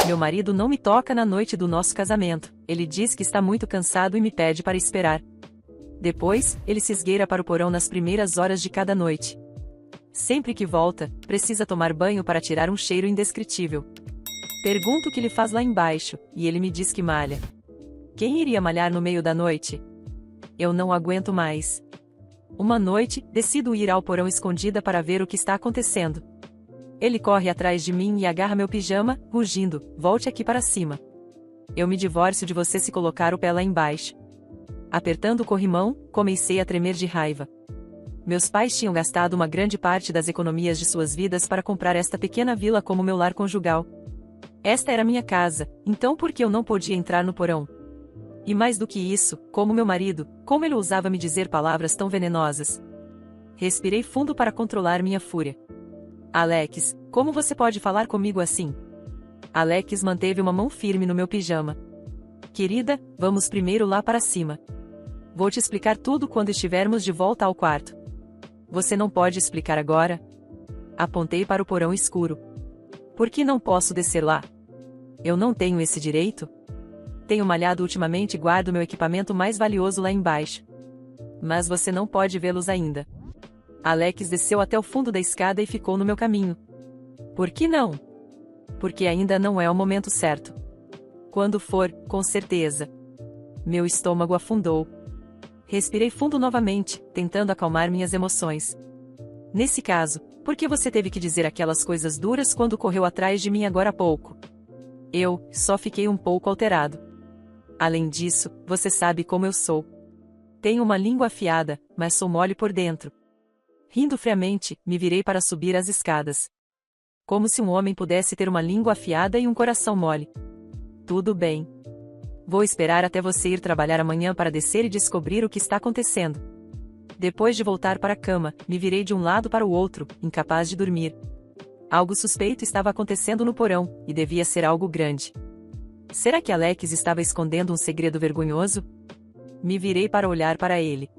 Meu marido não me toca na noite do nosso casamento. Ele diz que está muito cansado e me pede para esperar. Depois, ele se esgueira para o porão nas primeiras horas de cada noite. Sempre que volta, precisa tomar banho para tirar um cheiro indescritível. Pergunto o que ele faz lá embaixo, e ele me diz que malha. Quem iria malhar no meio da noite? Eu não aguento mais. Uma noite, decido ir ao porão escondida para ver o que está acontecendo. Ele corre atrás de mim e agarra meu pijama, rugindo: volte aqui para cima. Eu me divorcio de você se colocar o pé lá embaixo. Apertando o corrimão, comecei a tremer de raiva. Meus pais tinham gastado uma grande parte das economias de suas vidas para comprar esta pequena vila como meu lar conjugal. Esta era minha casa, então por que eu não podia entrar no porão? E mais do que isso, como meu marido, como ele ousava me dizer palavras tão venenosas? Respirei fundo para controlar minha fúria. Alex, como você pode falar comigo assim? Alex manteve uma mão firme no meu pijama. Querida, vamos primeiro lá para cima. Vou te explicar tudo quando estivermos de volta ao quarto. Você não pode explicar agora? Apontei para o porão escuro. Por que não posso descer lá? Eu não tenho esse direito? Tenho malhado ultimamente e guardo meu equipamento mais valioso lá embaixo. Mas você não pode vê-los ainda. Alex desceu até o fundo da escada e ficou no meu caminho. Por que não? Porque ainda não é o momento certo. Quando for, com certeza. Meu estômago afundou. Respirei fundo novamente, tentando acalmar minhas emoções. Nesse caso, por que você teve que dizer aquelas coisas duras quando correu atrás de mim agora há pouco? Eu só fiquei um pouco alterado. Além disso, você sabe como eu sou. Tenho uma língua afiada, mas sou mole por dentro. Rindo friamente, me virei para subir as escadas. Como se um homem pudesse ter uma língua afiada e um coração mole. Tudo bem. Vou esperar até você ir trabalhar amanhã para descer e descobrir o que está acontecendo. Depois de voltar para a cama, me virei de um lado para o outro, incapaz de dormir. Algo suspeito estava acontecendo no porão, e devia ser algo grande. Será que Alex estava escondendo um segredo vergonhoso? Me virei para olhar para ele.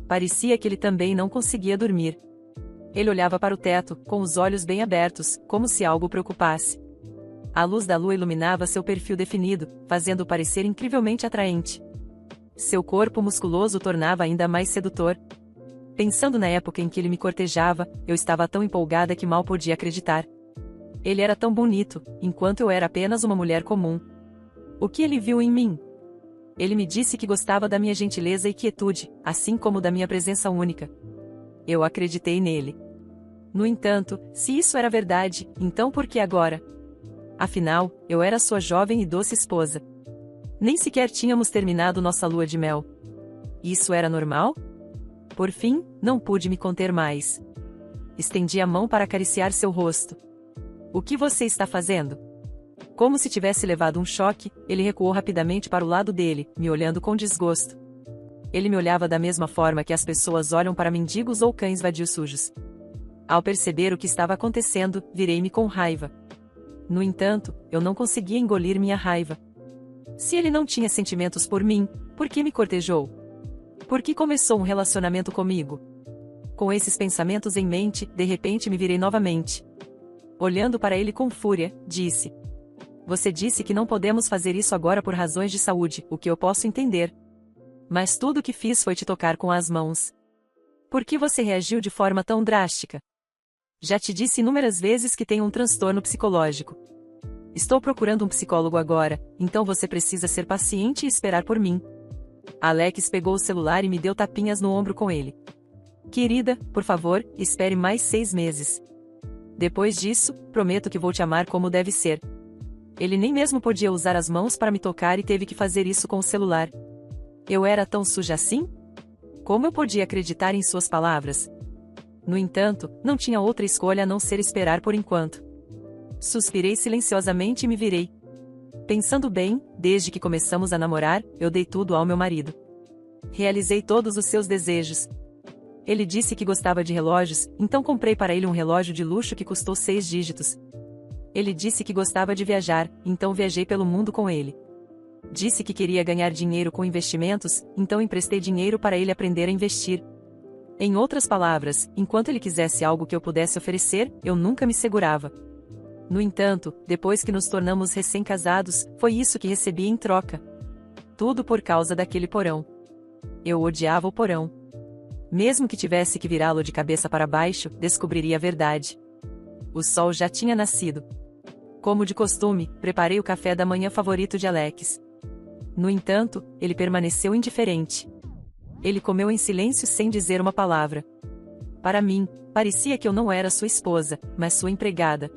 Parecia que ele também não conseguia dormir. Ele olhava para o teto, com os olhos bem abertos, como se algo o preocupasse. A luz da lua iluminava seu perfil definido, fazendo-o parecer incrivelmente atraente. Seu corpo musculoso o tornava ainda mais sedutor. Pensando na época em que ele me cortejava, eu estava tão empolgada que mal podia acreditar. Ele era tão bonito, enquanto eu era apenas uma mulher comum. O que ele viu em mim? Ele me disse que gostava da minha gentileza e quietude, assim como da minha presença única. Eu acreditei nele. No entanto, se isso era verdade, então por que agora? Afinal, eu era sua jovem e doce esposa. Nem sequer tínhamos terminado nossa lua de mel. Isso era normal? Por fim, não pude me conter mais. Estendi a mão para acariciar seu rosto. O que você está fazendo? Como se tivesse levado um choque, ele recuou rapidamente para o lado dele, me olhando com desgosto. Ele me olhava da mesma forma que as pessoas olham para mendigos ou cães vadios sujos. Ao perceber o que estava acontecendo, virei-me com raiva. No entanto, eu não conseguia engolir minha raiva. Se ele não tinha sentimentos por mim, por que me cortejou? Por que começou um relacionamento comigo? Com esses pensamentos em mente, de repente me virei novamente. Olhando para ele com fúria, disse: Você disse que não podemos fazer isso agora por razões de saúde, o que eu posso entender. Mas tudo o que fiz foi te tocar com as mãos. Por que você reagiu de forma tão drástica? Já te disse inúmeras vezes que tenho um transtorno psicológico. Estou procurando um psicólogo agora, então você precisa ser paciente e esperar por mim. Alex pegou o celular e me deu tapinhas no ombro com ele. Querida, por favor, espere mais 6 meses. Depois disso, prometo que vou te amar como deve ser. Ele nem mesmo podia usar as mãos para me tocar e teve que fazer isso com o celular. Eu era tão suja assim? Como eu podia acreditar em suas palavras? No entanto, não tinha outra escolha a não ser esperar por enquanto. Suspirei silenciosamente e me virei. Pensando bem, desde que começamos a namorar, eu dei tudo ao meu marido. Realizei todos os seus desejos. Ele disse que gostava de relógios, então comprei para ele um relógio de luxo que custou 6 dígitos. Ele disse que gostava de viajar, então viajei pelo mundo com ele. Disse que queria ganhar dinheiro com investimentos, então emprestei dinheiro para ele aprender a investir. Em outras palavras, enquanto ele quisesse algo que eu pudesse oferecer, eu nunca me segurava. No entanto, depois que nos tornamos recém-casados, foi isso que recebi em troca. Tudo por causa daquele porão. Eu odiava o porão. Mesmo que tivesse que virá-lo de cabeça para baixo, descobriria a verdade. O sol já tinha nascido. Como de costume, preparei o café da manhã favorito de Alex. No entanto, ele permaneceu indiferente. Ele comeu em silêncio sem dizer uma palavra. Para mim, parecia que eu não era sua esposa, mas sua empregada.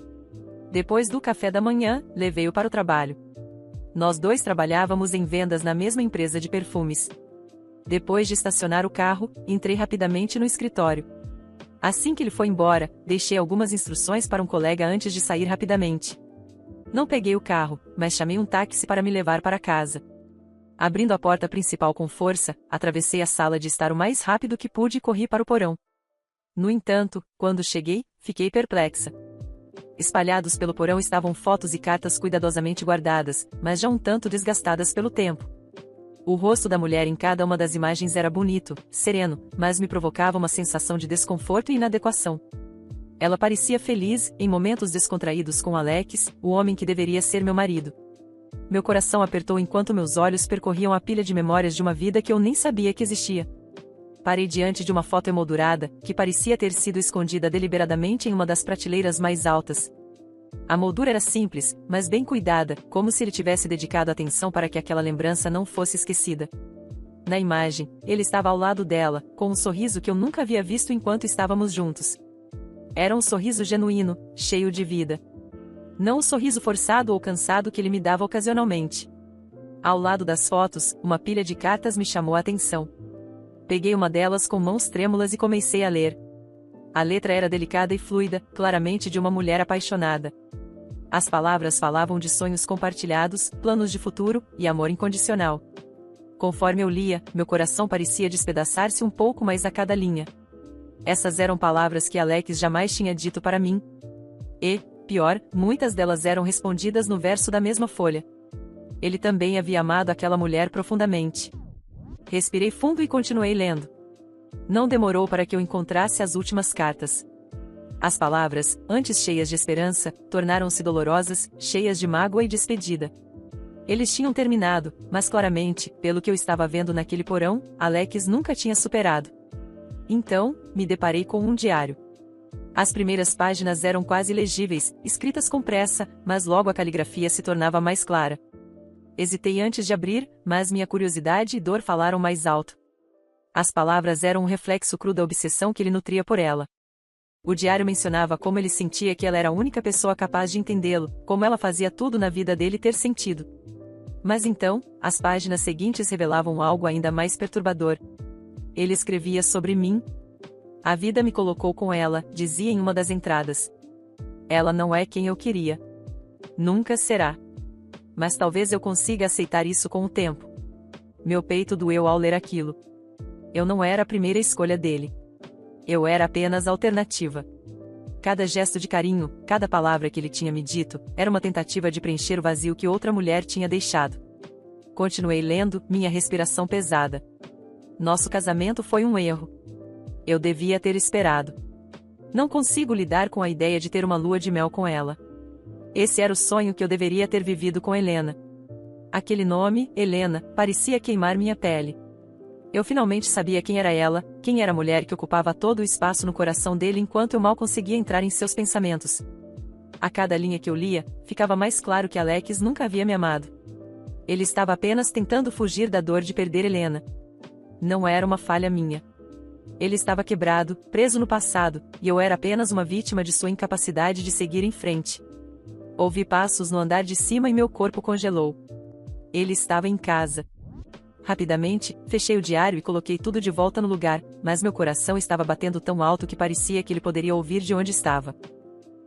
Depois do café da manhã, levei-o para o trabalho. Nós dois trabalhávamos em vendas na mesma empresa de perfumes. Depois de estacionar o carro, entrei rapidamente no escritório. Assim que ele foi embora, deixei algumas instruções para um colega antes de sair rapidamente. Não peguei o carro, mas chamei um táxi para me levar para casa. Abrindo a porta principal com força, atravessei a sala de estar o mais rápido que pude e corri para o porão. No entanto, quando cheguei, fiquei perplexa. Espalhados pelo porão estavam fotos e cartas cuidadosamente guardadas, mas já um tanto desgastadas pelo tempo. O rosto da mulher em cada uma das imagens era bonito, sereno, mas me provocava uma sensação de desconforto e inadequação. Ela parecia feliz, em momentos descontraídos com Alex, o homem que deveria ser meu marido. Meu coração apertou enquanto meus olhos percorriam a pilha de memórias de uma vida que eu nem sabia que existia. Parei diante de uma foto emoldurada, que parecia ter sido escondida deliberadamente em uma das prateleiras mais altas. A moldura era simples, mas bem cuidada, como se ele tivesse dedicado atenção para que aquela lembrança não fosse esquecida. Na imagem, ele estava ao lado dela, com um sorriso que eu nunca havia visto enquanto estávamos juntos. Era um sorriso genuíno, cheio de vida. Não o sorriso forçado ou cansado que ele me dava ocasionalmente. Ao lado das fotos, uma pilha de cartas me chamou a atenção. Peguei uma delas com mãos trêmulas e comecei a ler. A letra era delicada e fluida, claramente de uma mulher apaixonada. As palavras falavam de sonhos compartilhados, planos de futuro e amor incondicional. Conforme eu lia, meu coração parecia despedaçar-se um pouco mais a cada linha. Essas eram palavras que Alex jamais tinha dito para mim. E, pior, muitas delas eram respondidas no verso da mesma folha. Ele também havia amado aquela mulher profundamente. Respirei fundo e continuei lendo. Não demorou para que eu encontrasse as últimas cartas. As palavras, antes cheias de esperança, tornaram-se dolorosas, cheias de mágoa e despedida. Eles tinham terminado, mas claramente, pelo que eu estava vendo naquele porão, Alex nunca tinha superado. Então, me deparei com um diário. As primeiras páginas eram quase legíveis, escritas com pressa, mas logo a caligrafia se tornava mais clara. Hesitei antes de abrir, mas minha curiosidade e dor falaram mais alto. As palavras eram um reflexo cru da obsessão que ele nutria por ela. O diário mencionava como ele sentia que ela era a única pessoa capaz de entendê-lo, como ela fazia tudo na vida dele ter sentido. Mas então, as páginas seguintes revelavam algo ainda mais perturbador. Ele escrevia sobre mim. A vida me colocou com ela, dizia em uma das entradas. Ela não é quem eu queria. Nunca será. Mas talvez eu consiga aceitar isso com o tempo. Meu peito doeu ao ler aquilo. Eu não era a primeira escolha dele. Eu era apenas a alternativa. Cada gesto de carinho, cada palavra que ele tinha me dito, era uma tentativa de preencher o vazio que outra mulher tinha deixado. Continuei lendo, minha respiração pesada. Nosso casamento foi um erro. Eu devia ter esperado. Não consigo lidar com a ideia de ter uma lua de mel com ela. Esse era o sonho que eu deveria ter vivido com Helena. Aquele nome, Helena, parecia queimar minha pele. Eu finalmente sabia quem era ela, quem era a mulher que ocupava todo o espaço no coração dele enquanto eu mal conseguia entrar em seus pensamentos. A cada linha que eu lia, ficava mais claro que Alex nunca havia me amado. Ele estava apenas tentando fugir da dor de perder Helena. Não era uma falha minha. Ele estava quebrado, preso no passado, e eu era apenas uma vítima de sua incapacidade de seguir em frente. Ouvi passos no andar de cima e meu corpo congelou. Ele estava em casa. Rapidamente, fechei o diário e coloquei tudo de volta no lugar, mas meu coração estava batendo tão alto que parecia que ele poderia ouvir de onde estava.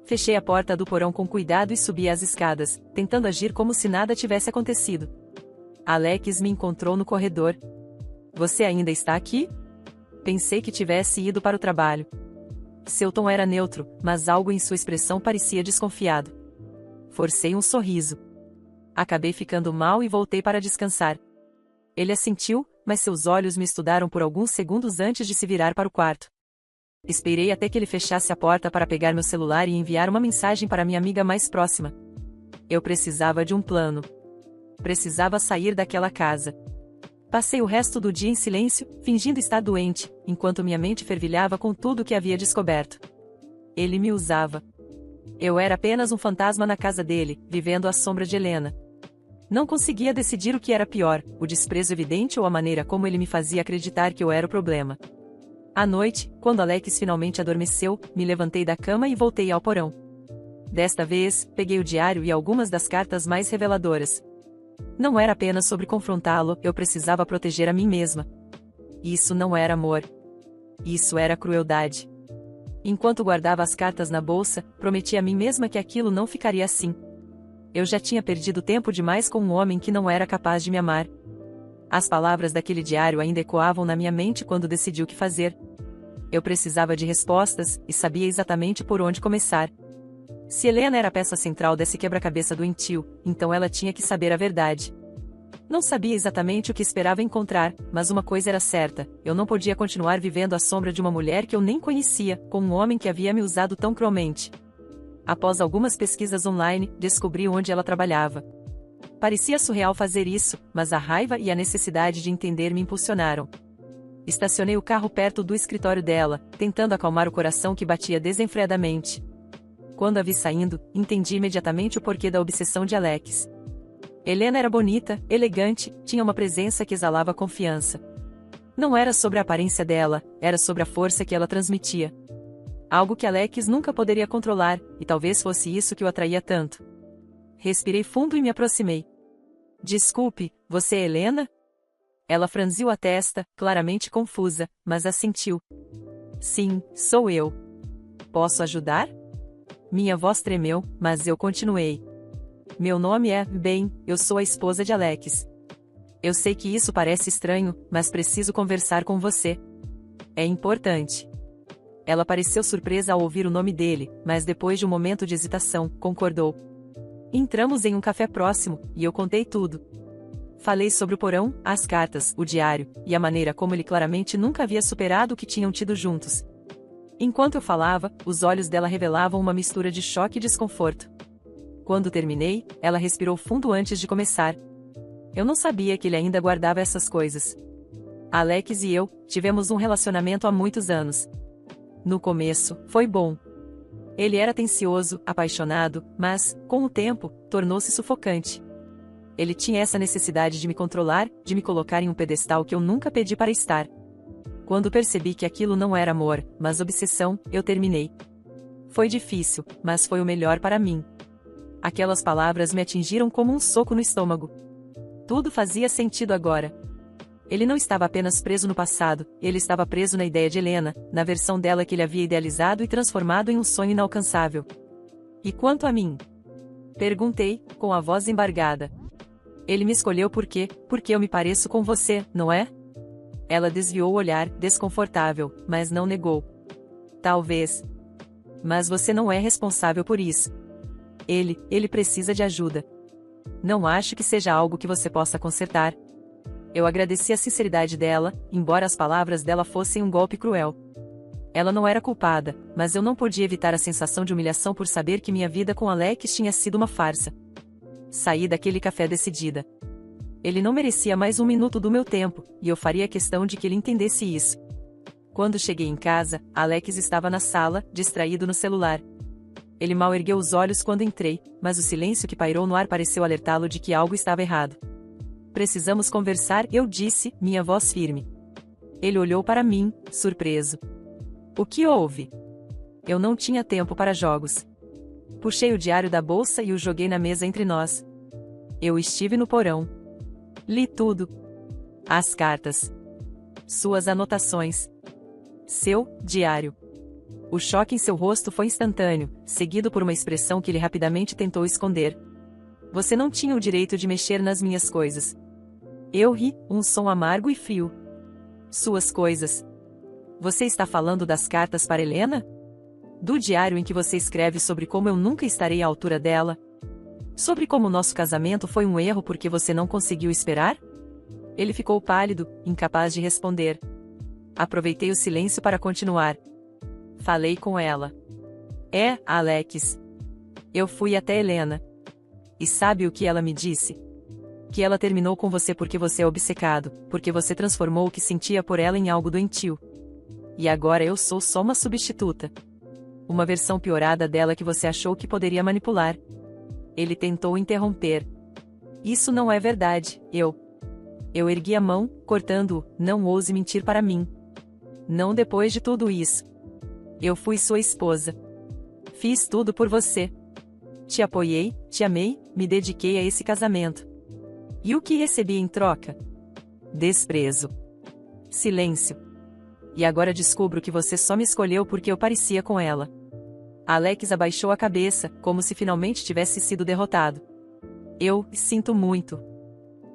Fechei a porta do porão com cuidado e subi as escadas, tentando agir como se nada tivesse acontecido. Alex me encontrou no corredor. Você ainda está aqui? Pensei que tivesse ido para o trabalho. Seu tom era neutro, mas algo em sua expressão parecia desconfiado. Forcei um sorriso. Acabei ficando mal e voltei para descansar. Ele assentiu, mas seus olhos me estudaram por alguns segundos antes de se virar para o quarto. Esperei até que ele fechasse a porta para pegar meu celular e enviar uma mensagem para minha amiga mais próxima. Eu precisava de um plano. Precisava sair daquela casa. Passei o resto do dia em silêncio, fingindo estar doente, enquanto minha mente fervilhava com tudo o que havia descoberto. Ele me usava. Eu era apenas um fantasma na casa dele, vivendo à sombra de Helena. Não conseguia decidir o que era pior, o desprezo evidente ou a maneira como ele me fazia acreditar que eu era o problema. À noite, quando Alex finalmente adormeceu, me levantei da cama e voltei ao porão. Desta vez, peguei o diário e algumas das cartas mais reveladoras. Não era apenas sobre confrontá-lo, eu precisava proteger a mim mesma. Isso não era amor. Isso era crueldade. Enquanto guardava as cartas na bolsa, prometi a mim mesma que aquilo não ficaria assim. Eu já tinha perdido tempo demais com um homem que não era capaz de me amar. As palavras daquele diário ainda ecoavam na minha mente quando decidi o que fazer. Eu precisava de respostas, e sabia exatamente por onde começar. Se Helena era a peça central desse quebra-cabeça doentio, então ela tinha que saber a verdade. Não sabia exatamente o que esperava encontrar, mas uma coisa era certa, eu não podia continuar vivendo à sombra de uma mulher que eu nem conhecia, com um homem que havia me usado tão cruelmente. Após algumas pesquisas online, descobri onde ela trabalhava. Parecia surreal fazer isso, mas a raiva e a necessidade de entender me impulsionaram. Estacionei o carro perto do escritório dela, tentando acalmar o coração que batia desenfreadamente. Quando a vi saindo, entendi imediatamente o porquê da obsessão de Alex. Helena era bonita, elegante, tinha uma presença que exalava confiança. Não era sobre a aparência dela, era sobre a força que ela transmitia. Algo que Alex nunca poderia controlar, e talvez fosse isso que o atraía tanto. Respirei fundo e me aproximei. Desculpe, você é Helena? Ela franziu a testa, claramente confusa, mas assentiu. Sim, sou eu. Posso ajudar? Minha voz tremeu, mas eu continuei. Meu nome é, bem, eu sou a esposa de Alex. Eu sei que isso parece estranho, mas preciso conversar com você. É importante. Ela pareceu surpresa ao ouvir o nome dele, mas depois de um momento de hesitação, concordou. Entramos em um café próximo, e eu contei tudo. Falei sobre o porão, as cartas, o diário, e a maneira como ele claramente nunca havia superado o que tinham tido juntos. Enquanto eu falava, os olhos dela revelavam uma mistura de choque e desconforto. Quando terminei, ela respirou fundo antes de começar. Eu não sabia que ele ainda guardava essas coisas. Alex e eu tivemos um relacionamento há muitos anos. No começo, foi bom. Ele era atencioso, apaixonado, mas, com o tempo, tornou-se sufocante. Ele tinha essa necessidade de me controlar, de me colocar em um pedestal que eu nunca pedi para estar. Quando percebi que aquilo não era amor, mas obsessão, eu terminei. Foi difícil, mas foi o melhor para mim. Aquelas palavras me atingiram como um soco no estômago. Tudo fazia sentido agora. Ele não estava apenas preso no passado, ele estava preso na ideia de Helena, na versão dela que ele havia idealizado e transformado em um sonho inalcançável. E quanto a mim? Perguntei, com a voz embargada. Ele me escolheu porque eu me pareço com você, não é? Ela desviou o olhar, desconfortável, mas não negou. Talvez. Mas você não é responsável por isso. Ele precisa de ajuda. Não acho que seja algo que você possa consertar. Eu agradeci a sinceridade dela, embora as palavras dela fossem um golpe cruel. Ela não era culpada, mas eu não podia evitar a sensação de humilhação por saber que minha vida com Alex tinha sido uma farsa. Saí daquele café decidida. Ele não merecia mais um minuto do meu tempo, e eu faria questão de que ele entendesse isso. Quando cheguei em casa, Alex estava na sala, distraído no celular. Ele mal ergueu os olhos quando entrei, mas o silêncio que pairou no ar pareceu alertá-lo de que algo estava errado. Precisamos conversar, eu disse, minha voz firme. Ele olhou para mim, surpreso. O que houve? Eu não tinha tempo para jogos. Puxei o diário da bolsa e o joguei na mesa entre nós. Eu estive no porão. Li tudo. As cartas. Suas anotações. Seu diário. O choque em seu rosto foi instantâneo, seguido por uma expressão que ele rapidamente tentou esconder. Você não tinha o direito de mexer nas minhas coisas. Eu ri, um som amargo e frio. Suas coisas. Você está falando das cartas para Helena? Do diário em que você escreve sobre como eu nunca estarei à altura dela? Sobre como nosso casamento foi um erro porque você não conseguiu esperar? Ele ficou pálido, incapaz de responder. Aproveitei o silêncio para continuar. Falei com ela. Alex. Eu fui até Helena. E sabe o que ela me disse? Que ela terminou com você porque você é obcecado, porque você transformou o que sentia por ela em algo doentio. E agora eu sou só uma substituta. Uma versão piorada dela que você achou que poderia manipular. Ele tentou interromper. Isso não é verdade, Eu ergui a mão, cortando-o, não ouse mentir para mim. Não depois de tudo isso. Eu fui sua esposa. Fiz tudo por você. Te apoiei, te amei, me dediquei a esse casamento. E o que recebi em troca? Desprezo. Silêncio. E agora descubro que você só me escolheu porque eu parecia com ela. Alex abaixou a cabeça, como se finalmente tivesse sido derrotado. Eu sinto muito.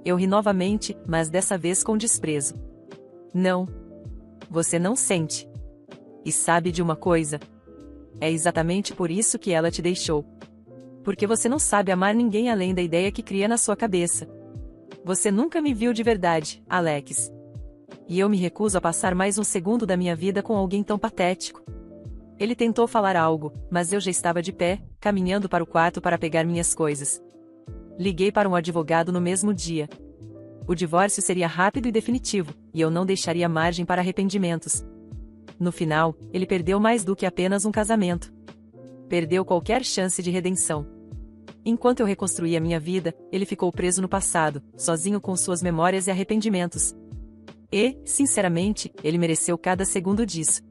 Eu ri novamente, mas dessa vez com desprezo. Não. Você não sente. E sabe de uma coisa? É exatamente por isso que ela te deixou. Porque você não sabe amar ninguém além da ideia que cria na sua cabeça. Você nunca me viu de verdade, Alex. E eu me recuso a passar mais um segundo da minha vida com alguém tão patético. Ele tentou falar algo, mas eu já estava de pé, caminhando para o quarto para pegar minhas coisas. Liguei para um advogado no mesmo dia. O divórcio seria rápido e definitivo, e eu não deixaria margem para arrependimentos. No final, ele perdeu mais do que apenas um casamento. Perdeu qualquer chance de redenção. Enquanto eu reconstruía minha vida, ele ficou preso no passado, sozinho com suas memórias e arrependimentos. E, sinceramente, ele mereceu cada segundo disso.